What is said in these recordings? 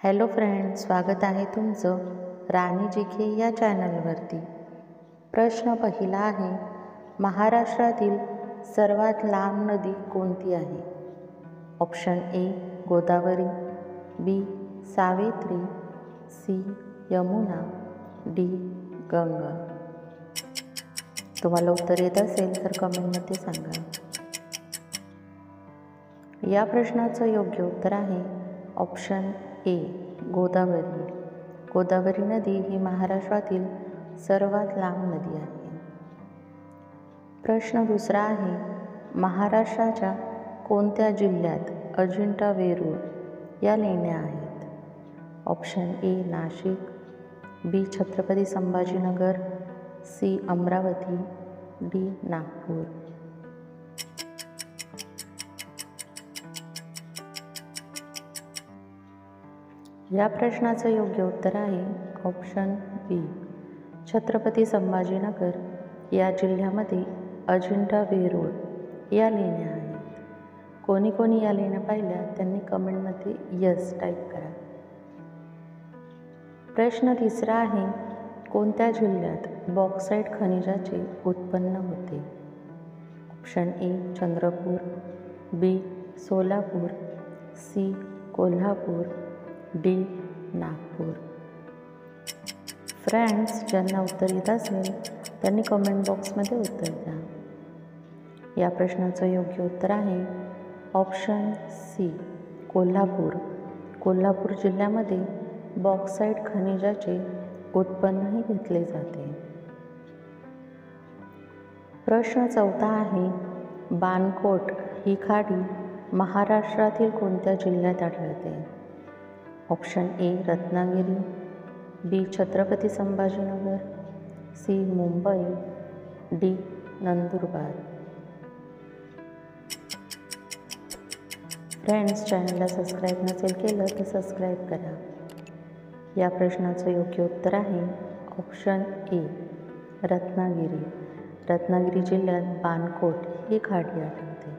Hello friends, स्वागत आहे तुमचं राणी जी के या चॅनलवरती। प्रश्न पहिला आहे, महाराष्ट्रातील सर्वात लांब नदी कोणती आहे? Option A Godavari, B Savitri, C Yamuna, D Ganga. तुम्हाला उत्तर येत असेल तर कमेंटमध्ये सांगा। या प्रश्नाचं योग्य उत्तर आहे ऑप्शन ए गोदावरी। गोदावरी नदी ही महाराष्ट्रातील सर्वात लांब नदी आहे। प्रश्न दुसरा आहे, महाराष्ट्राच्या कोणत्या जिल्ह्यात अजिंठा वेरूळ या लेण्या आहेत? Option A Nashik, B Chhatrapati Sambhajinagar, C Amravati, D Nagpur. या प्रश्नाचं योग्य उत्तर आहे ऑप्शन बी छत्रपती संभाजीनगर या जिल्ह्यामध्ये अजिंठा वेरूळ या लेण्या आहेत। कोणी कोणी या लेण्या पाहिल्या त्यांनी कमेंटमध्ये यस टाईप करा। प्रश्न तिसरा आहे, कोणत्या जिल्ह्यात बॉक्साईट खनिजाचे उत्पन्न होते? Option A Chandrapur, B Solapur, C Kolhapur, D Nagpur. Friends, ज्यांना उत्तर येत असेल त्यांनी कमेंट बॉक्समध्ये उत्तर द्या। या प्रश्नाचं योग्य उत्तर आहे ऑप्शन सी कोल्हापूर। कोल्हापूर जिल्ह्यामध्ये बॉक्साईट खनिजाचे उत्पन्नही घेतले जाते। प्रश्न चौथा आहे, बाणकोट ही खाडी महाराष्ट्रातील कोणत्या जिल्ह्यात आढळते? Option A Ratnagiri, B Chhatrapati Sambhajinagar, C Mumbai, D Nandurbar. Friends, चॅनलला सबस्क्राईब नसेल केलं तर सबस्क्राईब करा। या प्रश्नाचं योग्य उत्तर आहे ऑप्शन ए रत्नागिरी। रत्नागिरी जिल्ह्यात बाणकोट ही खाडी आढळते।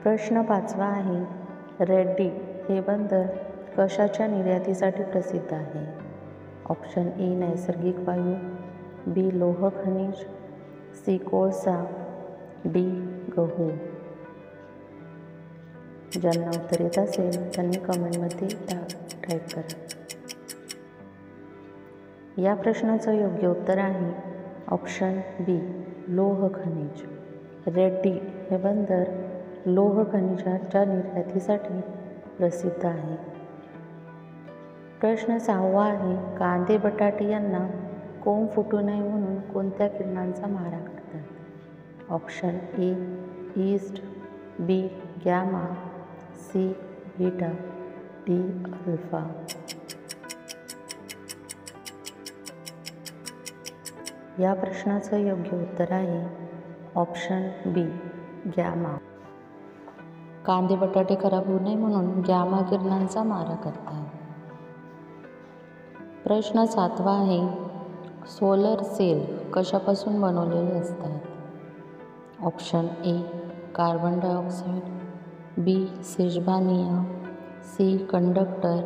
प्रश्न पाचवा आहे, रेड्डी हे बंदर कशाच्या निर्यातीसाठी प्रसिद्ध आहे? ऑप्शन ए नैसर्गिक वायू, बी लोह खनिज, सी कोळसा, डी गहू। ज्यांना उत्तर येत असेल त्यांनी कमेंटमध्ये टाईप करा। या प्रश्नाचं योग्य उत्तर आहे ऑप्शन बी लोह खनिज। रेड्डी हे बंदर लोह खनिजाच्या निर्यातीसाठी प्रसिद्ध आहे। प्रश्न सहावा आहे, कांदे बटाटे यांना कोंब फुटू नये म्हणून कोणत्या किरणांचा मारा करतात? Option A east, B gamma, C beta, D alpha. या प्रश्नाचं योग्य उत्तर आहे ऑप्शन बी गॅमा। कांदे बटाटे खराब होऊ नये म्हणून गॅमा किरणांचा मारा करतात। प्रश्न सातवा आहे, सोलर सेल कशापासून बनवलेले असतात? Option A carbon dioxide, B सिजबानिया, C conductor,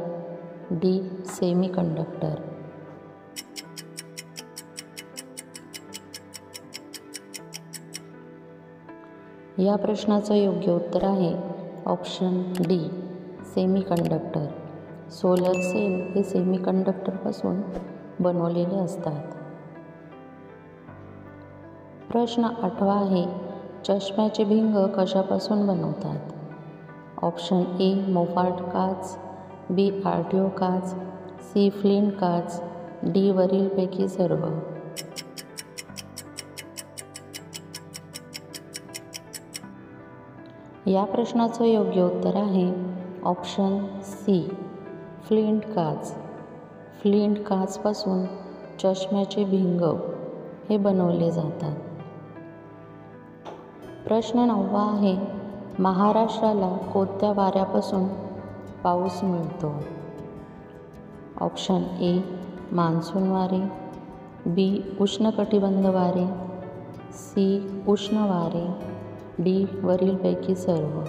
D semiconductor. या प्रश्नाचं योग्य उत्तर आहे option D semiconductor. Solar cell हे सेमी कंडक्टरपासून बनवलेले असतात। प्रश्न आठवा आहे, चष्म्याचे भिंग कशापासून बनवतात? ऑप्शन ए मोफार्ट काच, बी आर्टिओ काच, सी फ्लिंट काच, डी वरीलपैकी सर्व। या प्रश्नाचं योग्य उत्तर आहे ऑप्शन सी फ्लिंट काच। फ्लिंट काचपासून चष्म्याचे भिंग हे बनवले जातात। प्रश्न नववा आहे, महाराष्ट्राला कोणत्या वाऱ्यापासून पाऊस मिळतो? ऑप्शन ए मान्सून वारे, बी उष्णकटिबंध वारे, सी उष्ण वारे, डी वरीलपैकी सर्व।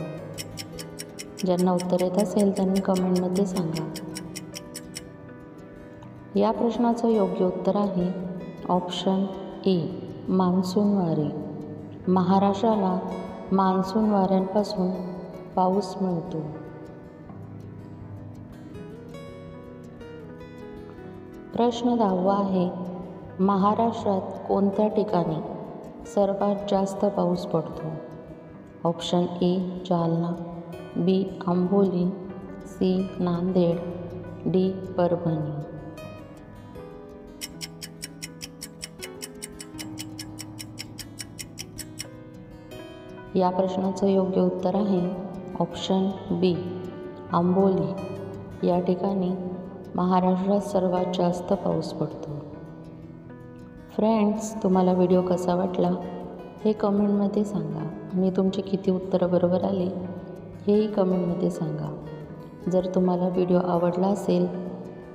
ज्यांना उत्तर येत असेल त्यांनी कमेंटमध्ये सांगा. या प्रश्नाचं योग्य उत्तर आहे ऑप्शन ए, मान्सून वारे. महाराष्ट्राला मान्सून वाऱ्यांपासून पाऊस मिळतो. प्रश्न 10वा आहे, महाराष्ट्रात कोणत्या ठिकाणी सर्वात जास्त पाऊस पडतो? Option A, Jalna, B, Amboli, C, Nanded, D, Parbhani. या प्रश्नाचं योग्य उत्तर आहे ऑप्शन बी, आंबोली. या ठिकाणी महाराष्ट्रात सर्वात जास्त पाऊस पडतो. फ्रेंड्स, तुम्हाला व्हिडिओ कसा वाटला हे कमेंटमध्ये सांगा आणि तुमची किती उत्तरं बरोबर आली हेही कमेंटमध्ये सांगा. जर तुम्हाला व्हिडिओ आवडला असेल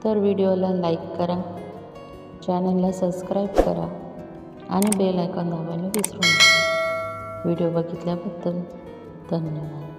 तर व्हिडिओला लाईक करा, चॅनलला सबस्क्राईब करा आणि बेल आयकॉन दाबायला विसरू नका. व्हिडिओ बघितल्याबद्दल धन्यवाद.